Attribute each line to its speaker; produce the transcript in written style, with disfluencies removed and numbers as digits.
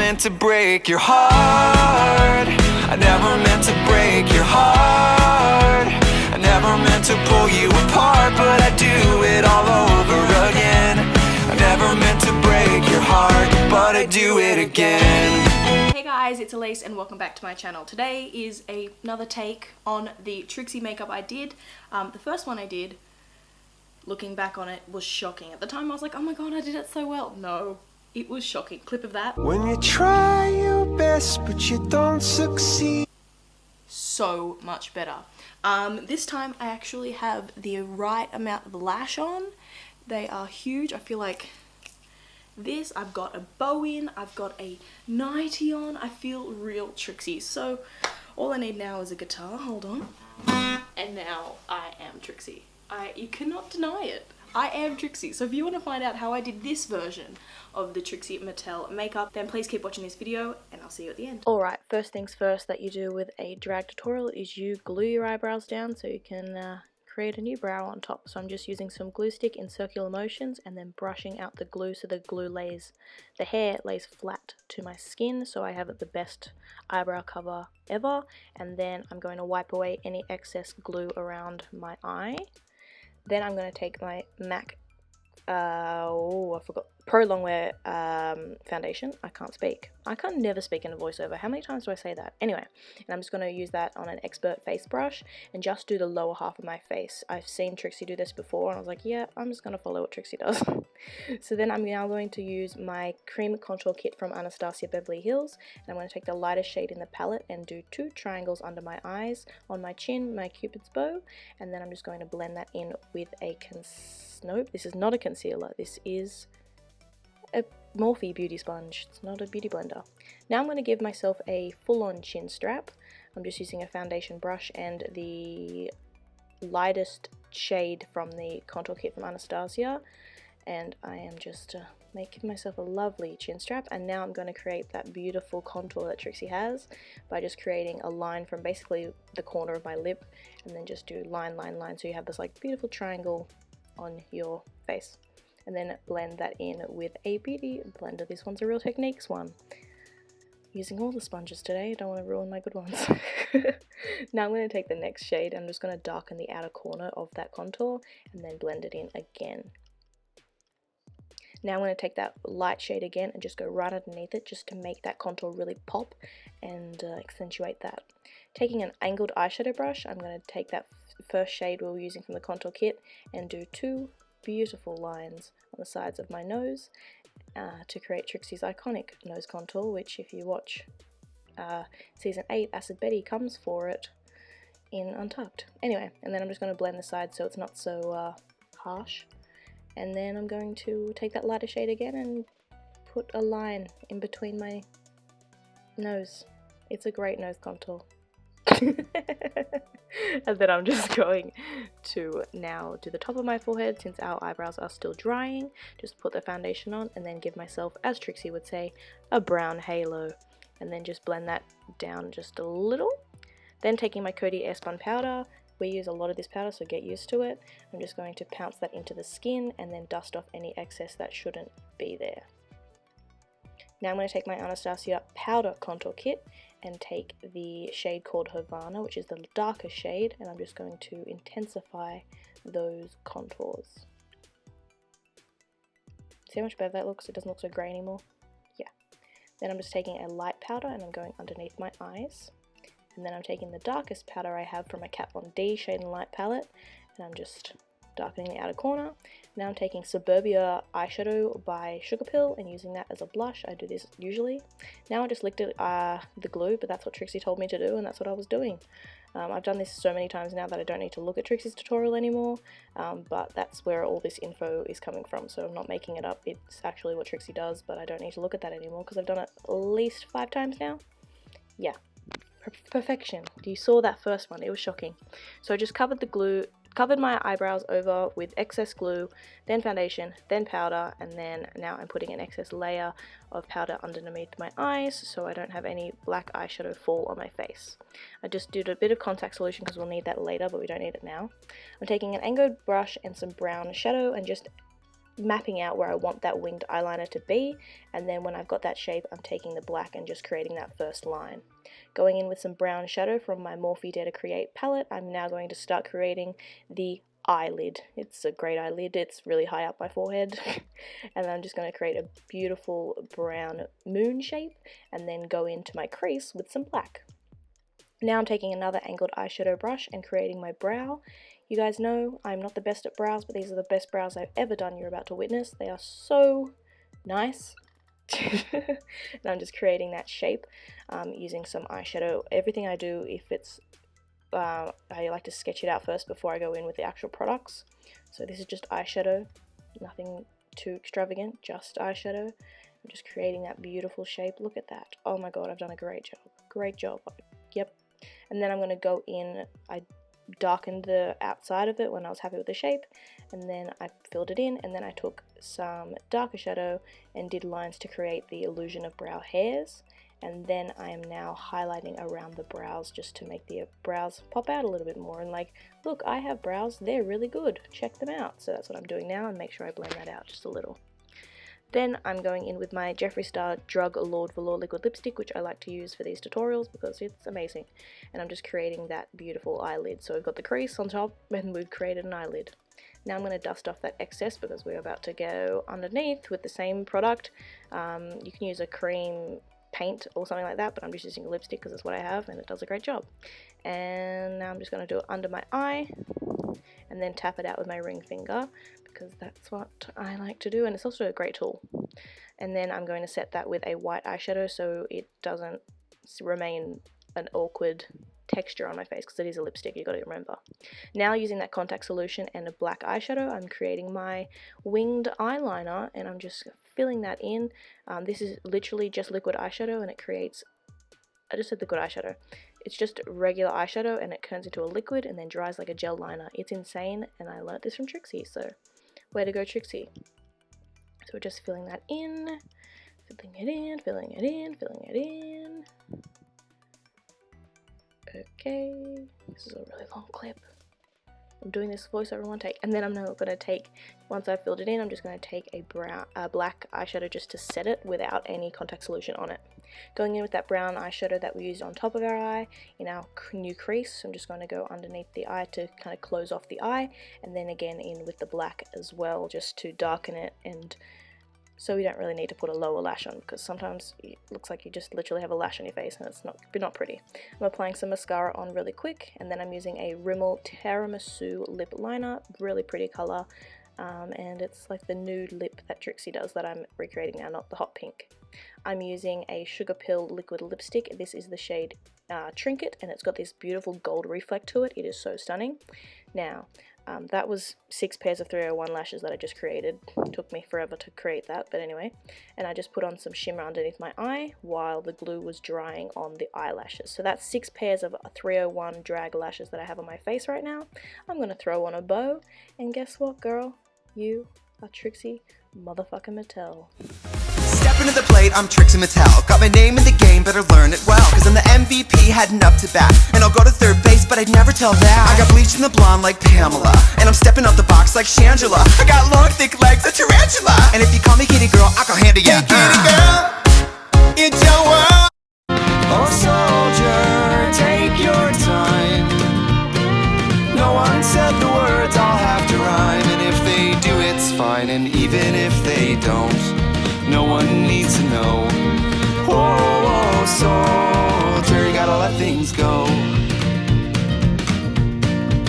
Speaker 1: meant to break your heart. I never meant to break your heart. I never meant to pull you apart, but I do it all over again. I never meant to break your heart, but I do it again.
Speaker 2: Hey guys, it's Elise and welcome back to my channel. Today is another take on the Trixie makeup I did. The first one I did, looking back on it, was shocking. At the time I was like, oh my god, I did it so well. No, it was shocking. Clip of that.
Speaker 1: When you try your best but you don't succeed.
Speaker 2: So much better. This time I actually have the right amount of lash on. They are huge. I feel like this, I've got a bow in, I've got a nightie on. I feel real Trixie. So all I need now is a guitar. Hold on. And now I am Trixie. You cannot deny it. I am Trixie. So if you want to find out how I did this version of the Trixie Mattel makeup, then please keep watching this video and I'll see you at the end. Alright, first things first that you do with a drag tutorial is you glue your eyebrows down so you can create a new brow on top. So I'm just using some glue stick in circular motions and then brushing out the glue so the hair lays flat to my skin, so I have the best eyebrow cover ever. And then I'm going to wipe away any excess glue around my eye. Then I'm going to take my MAC, Pro Longwear foundation. I can't speak. I can never speak in a voiceover. How many times do I say that? Anyway, and I'm just going to use that on an expert face brush and just do the lower half of my face. I've seen Trixie do this before and I was like, yeah, I'm just going to follow what Trixie does. So then I'm now going to use my cream contour kit from Anastasia Beverly Hills, and I'm going to take the lightest shade in the palette and do 2 triangles under my eyes, on my chin, my cupid's bow, and then I'm just going to blend that in with a nope, this is not a concealer. This is a Morphe beauty sponge. It's not a beauty blender. Now I'm going to give myself a full-on chin strap. I'm just using a foundation brush and the lightest shade from the contour kit from Anastasia, and I am just making myself a lovely chin strap. And now I'm going to create that beautiful contour that Trixie has by just creating a line from basically the corner of my lip and then just do line, line, line, so you have this like beautiful triangle on your face. And then blend that in with a beauty blender. This one's a Real Techniques one. Using all the sponges today, I don't want to ruin my good ones. Now I'm going to take the next shade. I'm just going to darken the outer corner of that contour and then blend it in again. Now I'm going to take that light shade again and just go right underneath it just to make that contour really pop and accentuate that. Taking an angled eyeshadow brush, I'm going to take that first shade we were using from the contour kit and do 2 beautiful lines on the sides of my nose to create Trixie's iconic nose contour, which if you watch season 8, Acid Betty comes for it in Untucked. Anyway, and then I'm just going to blend the sides so it's not so harsh. And then I'm going to take that lighter shade again and put a line in between my nose. It's a great nose contour. And then I'm just going to now do the top of my forehead since our eyebrows are still drying. Just put the foundation on and then give myself, as Trixie would say, a brown halo. And then just blend that down just a little. Then taking my Coty Airspun powder. We use a lot of this powder, so get used to it. I'm just going to pounce that into the skin and then dust off any excess that shouldn't be there. Now I'm going to take my Anastasia powder contour kit and take the shade called Havana, which is the darker shade, and I'm just going to intensify those contours. See how much better that looks? It doesn't look so grey anymore. Yeah. Then I'm just taking a light powder and I'm going underneath my eyes. And then I'm taking the darkest powder I have from a Kat Von D Shade and Light palette, and I'm just darkening the outer corner. Now I'm taking Suburbia eyeshadow by Sugar Pill and using that as a blush. I do this usually. Now I just licked it, the glue, but that's what Trixie told me to do and that's what I was doing. I've done this so many times now that I don't need to look at Trixie's tutorial anymore, but that's where all this info is coming from, so I'm not making it up. It's actually what Trixie does, but I don't need to look at that anymore because I've done it at least 5 times now. Yeah. Perfection. You saw that first one, it was shocking. So I just covered my eyebrows over with excess glue, then foundation, then powder, and then now I'm putting an excess layer of powder underneath my eyes so I don't have any black eyeshadow fall on my face. I just did a bit of contact solution because we'll need that later, but we don't need it now. I'm taking an angled brush and some brown shadow and just mapping out where I want that winged eyeliner to be, and then when I've got that shape, I'm taking the black and just creating that first line. Going in with some brown shadow from my Morphe Dare to Create palette, I'm now going to start creating the eyelid. It's a great eyelid, it's really high up my forehead. And I'm just going to create a beautiful brown moon shape and then go into my crease with some black. Now I'm taking another angled eyeshadow brush and creating my brow. You guys know I'm not the best at brows, but these are the best brows I've ever done. You're about to witness. They are so nice. And I'm just creating that shape using some eyeshadow. Everything I do, if it's I like to sketch it out first before I go in with the actual products. So this is just eyeshadow, nothing too extravagant, just eyeshadow. I'm just creating that beautiful shape. Look at that. Oh my god, I've done a great job. Great job. Yep. And then I'm going to go in, I darkened the outside of it when I was happy with the shape, and then I filled it in, and then I took some darker shadow and did lines to create the illusion of brow hairs. And then I am now highlighting around the brows just to make the brows pop out a little bit more and like, look, I have brows, they're really good, check them out. So that's what I'm doing now, and make sure I blend that out just a little. Then I'm going in with my Jeffree Star Drug Lord Velour liquid lipstick, which I like to use for these tutorials because it's amazing. And I'm just creating that beautiful eyelid. So we've got the crease on top and we've created an eyelid. Now I'm going to dust off that excess because we're about to go underneath with the same product. You can use a cream paint or something like that, but I'm just using a lipstick because it's what I have and it does a great job. And now I'm just going to do it under my eye and then tap it out with my ring finger because that's what I like to do, and it's also a great tool. And then I'm going to set that with a white eyeshadow so it doesn't remain an awkward texture on my face because it is a lipstick, you got to remember. Now using that contact solution and a black eyeshadow, I'm creating my winged eyeliner and I'm just filling that in. This is literally just liquid eyeshadow and it creates, I just said liquid eyeshadow. It's just regular eyeshadow and it turns into a liquid and then dries like a gel liner. It's insane, and I learnt this from Trixie, so way to go, Trixie. So we're just filling that in, filling it in, filling it in, filling it in. Okay, this is a really long clip. I'm doing this voiceover in one take, and then I'm now going to take, once I've filled it in, I'm just going to take a black eyeshadow just to set it without any contact solution on it. Going in with that brown eyeshadow that we used on top of our eye in our new crease, I'm just going to go underneath the eye to kind of close off the eye, and then again in with the black as well just to darken it, and so we don't really need to put a lower lash on because sometimes it looks like you just literally have a lash on your face and it's not pretty. I'm applying some mascara on really quick, and then I'm using a Rimmel Tiramisu lip liner, really pretty color, and it's like the nude lip that Trixie does that I'm recreating now, not the hot pink. I'm using a Sugar Pill liquid lipstick. This is the shade Trinket, and it's got this beautiful gold reflect to it. It is so stunning. Now, that was 6 pairs of 301 lashes that I just created. It took me forever to create that, but anyway. And I just put on some shimmer underneath my eye while the glue was drying on the eyelashes. So that's 6 pairs of 301 drag lashes that I have on my face right now. I'm going to throw on a bow, and guess what, girl? You are Trixie motherfucking Mattel.
Speaker 1: Step into the plate, I'm Trixie Mattel. Got my name in the game, better learn it well. Cause I'm the MVP, heading up to bat. And I'll go to third base, but I'd never tell that. I got bleached in the blonde like Pamela, and I'm stepping out the box like Shangela. I got long, thick legs, a tarantula. And if you call me kitty girl, I'll go hand to you. Hey, kitty girl, it's your world. Oh soldier, take your time. No one said the words, I'll have to rhyme. And if they do, it's fine. And even if they don't, no one needs to know. Oh, soldier, you gotta let things go.